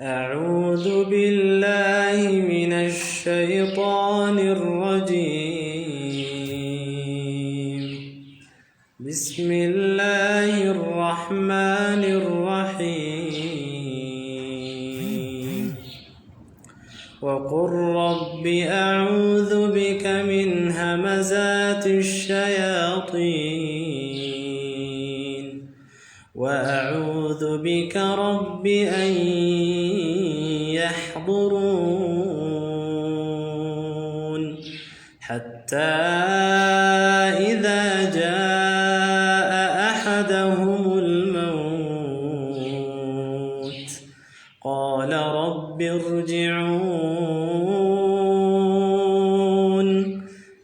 أعوذ بالله من الشيطان الرجيم. بسم الله الرحمن الرحيم. وقل رب أعوذ بك من همزات الشياطين وأعوذ بك رب أن يحضرون حتى إذا جاء أحدهم الموت قال رب ارجعون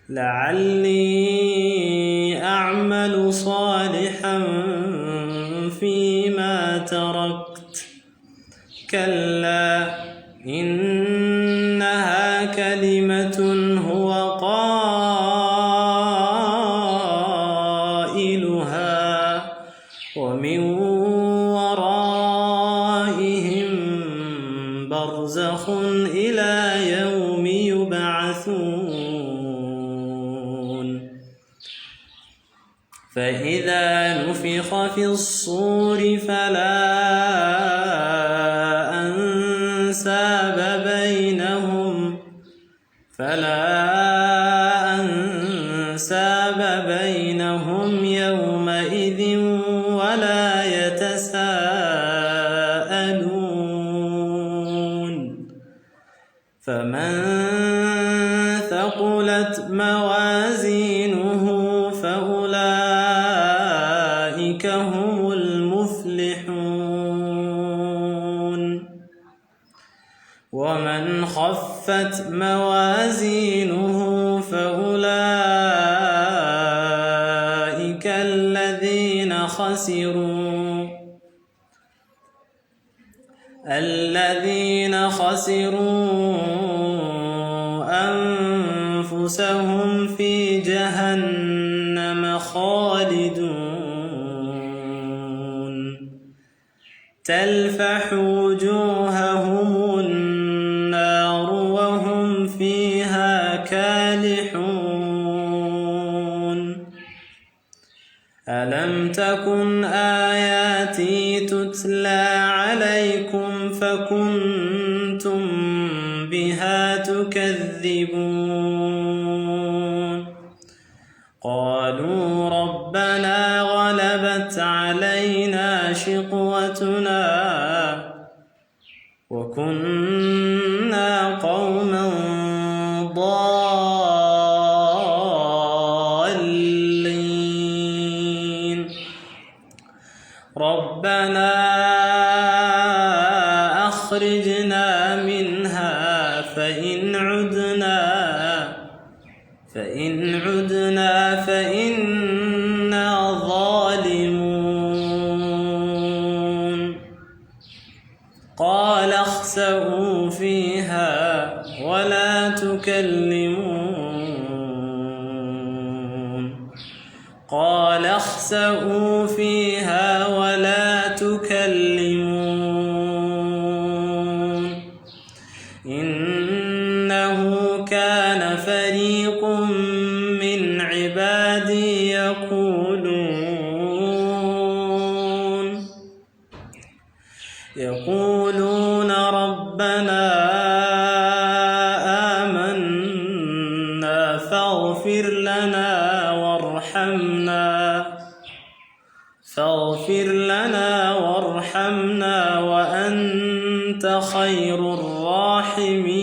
لعلي أعمل صالحا فيما تركت كلا إنها كلمة هو قائلها ومن ورائهم برزخ إلى يوم يبعثون فإذا نفخ في الصور فلا أنساب بينهم يومئذ ولا يتساءلون فمن ثقلت موازينه فأولئك هم المفلحون ومن خفت موازينه فأولئك الذين خسروا أنفسهم في جهنم خالدون تلفح وجوههم النار وهم فيها كالحون ألم تكن آياتي تتلى عليكم فكنتم بها تكذبون قالوا ربنا غلبت علينا شقوتنا وكنا قوما ضالين ربنا أخرجنا منها فإن عدنا فإنا ظالمون قال اخسئوا فيها ولا تكلمون قال اخسئوا فيها ولا تكلمون إنه كان فريق من عبادي يقولون ربنا آمنا فاغفر لنا وارحمنا وأنت خير الراحمين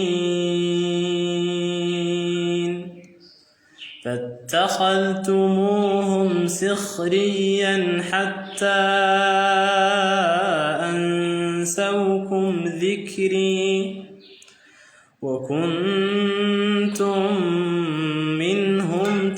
فاتخذتموهم سخريا حتى أنسوكم ذكري وكنتم